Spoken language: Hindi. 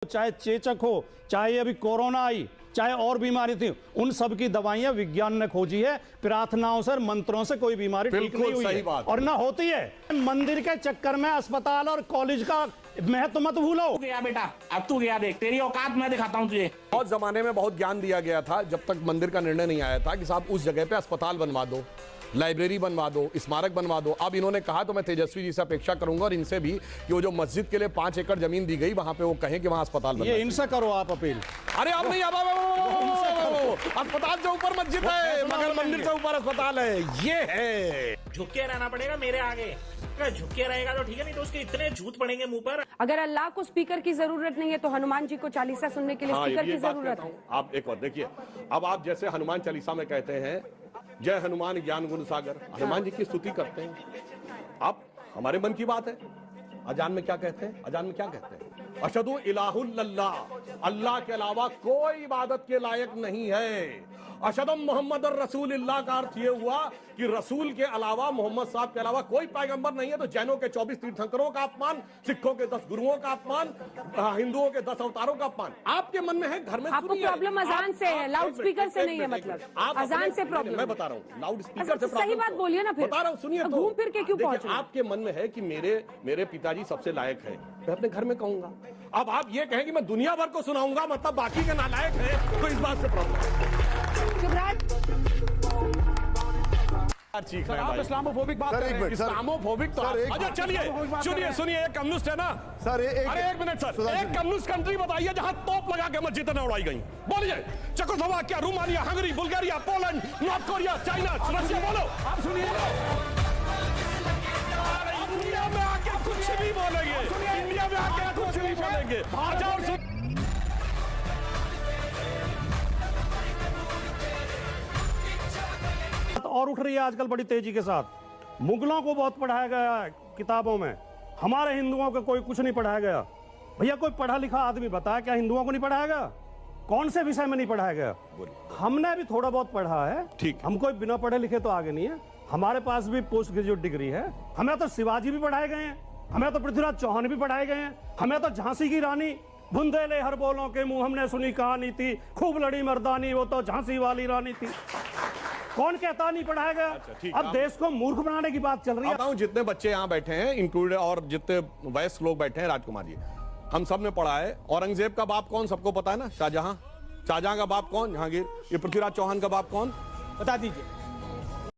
चाहे चेचक हो, चाहे अभी कोरोना आई, चाहे और बीमारी थी, उन सब की दवाइयां विज्ञान ने खोजी है। प्रार्थनाओं से, मंत्रों से कोई बीमारी ठीक नहीं हुई है और ना होती है। मंदिर के चक्कर में अस्पताल और कॉलेज का महत्व मत भूलो। गया बेटा, अब तू गया, देख तेरी औकात मैं दिखाता हूं तुझे। बहुत जमाने में बहुत ज्ञान दिया गया था, जब तक मंदिर का निर्णय नहीं आया था कि साहब उस जगह पे अस्पताल बनवा दो, लाइब्रेरी बनवा दो, स्मारक बनवा दो। अब इन्होंने कहा तो मैं तेजस्वी जी से अपेक्षा करूंगा और इनसे भी कि वो जो मस्जिद के लिए 5 एकड़ जमीन दी गई वहां पे वो कहें कि वहां अस्पताल बनवा। ये इनसे करो आप अपील। अरे अब नहीं, अब अस्पताल से ऊपर मस्जिद है मगर मंदिर से ऊपर अस्पताल है, ये है। झुक के रहना पड़ेगा मेरे आगे, झुक के रहेगा तो ठीक है, नहीं तो उसके इतने झूठ पड़ेंगे मुंह पर। अगर अल्लाह को स्पीकर की जरूरत नहीं है तो हनुमान जी को चालीसा सुनने के लिए स्पीकर की जरूरत है। आप एक और देखिए, अब आप जैसे हनुमान चालीसा में कहते हैं जय हनुमान ज्ञान गुण सागर, हनुमान जी की स्तुति करते हैं। अब हमारे मन की बात है, अजान में क्या कहते हैं? अजान में क्या कहते हैं? अशहदु इलाहुल्लाह, अल्लाह के अलावा कोई इबादत के लायक नहीं है। अशहदु मोहम्मद रसूलुल्लाह का अर्थ ये हुआ कि रसूल के अलावा, मोहम्मद साहब के अलावा कोई पैगंबर नहीं है। तो जैनों के 24 तीर्थंकरों का अपमान, सिखों के 10 गुरुओं का अपमान, हिंदुओं के 10 अवतारों का अपमान आपके मन में है। घर में आपको प्रॉब्लम अजान से है, लाउड स्पीकर से नहीं है। मतलब अजान से प्रॉब्लम, मैं बता रहा हूँ, लाउड स्पीकर से सही बात बोलिए ना, फिर बता रहा हूँ, सुनिए। तो घूम फिर के क्यों पहुंचे? आपके मन में है कि मेरे पिताजी सबसे लायक है, मैं अपने घर में कहूंगा। अब आप ये कहें कि मैं दुनिया भर को सुनाऊंगा, मतलब बाकी के नालायक है, तो इस बात से प्रॉब्लम। आप इस्लामोफोबिक बात कर रहे हैं। इस्लामोफोबिक तो अच्छा चलिए सुनिए, एक कम्युनिस्ट है ना सर, एक मिनट सर, एक कम्युनिस्ट कंट्री बताइए जहां तोप लगा के मस्जिदें न उड़ाई गई। बोलिए, Czechoslovakia, Romania, Hungary, Bulgaria, Poland, north Korea, China, Russia, बोलो। आप सुनिए, इंडिया में आके कुछ भी बोलेंगे, इंडिया में आके कुछ भी बोलेंगे। और उठ रही है आजकल बड़ी तेजी के साथ। मुगलों को बहुत पढ़ाया गया है किताबों में, हमारे हिंदुओं को कोई कुछ नहीं पढ़ाया गया। भैया कोई पढ़ा लिखा आदमी बताया क्या हिंदुओं को नहीं पढ़ाया गया? कौन से विषय में नहीं पढ़ाया गया? हमने भी थोड़ा बहुत पढ़ा है, ठीक। हम कोई बिना पढ़े लिखे तो आगे नहीं है, हमारे पास भी पोस्ट ग्रेजुएट डिग्री है। हमें तो शिवाजी भी पढ़ाए गए हैं, हमें तो पृथ्वीराज चौहान भी पढ़ाए गए हैं, हमें तो झांसी की रानी बुंदेले हर बोलों के मुंह हमने सुनी कहानी थी, खूब लड़ी मर्दानी वो तो झांसी वाली रानी थी। कौन कहता नहीं पढ़ाया गया? अच्छा, अब देश को मूर्ख बनाने की बात चल रही है। जितने बच्चे यहाँ बैठे हैं इंक्लूडेड और जितने वयस्क लोग बैठे हैं, राजकुमार जी, हम सब ने पढ़ा है। औरंगजेब का बाप कौन सबको पता है ना? शाहजहां। शाहजहां का बाप कौन? जहांगीर। ये पृथ्वीराज चौहान का बाप कौन? बता दीजिए।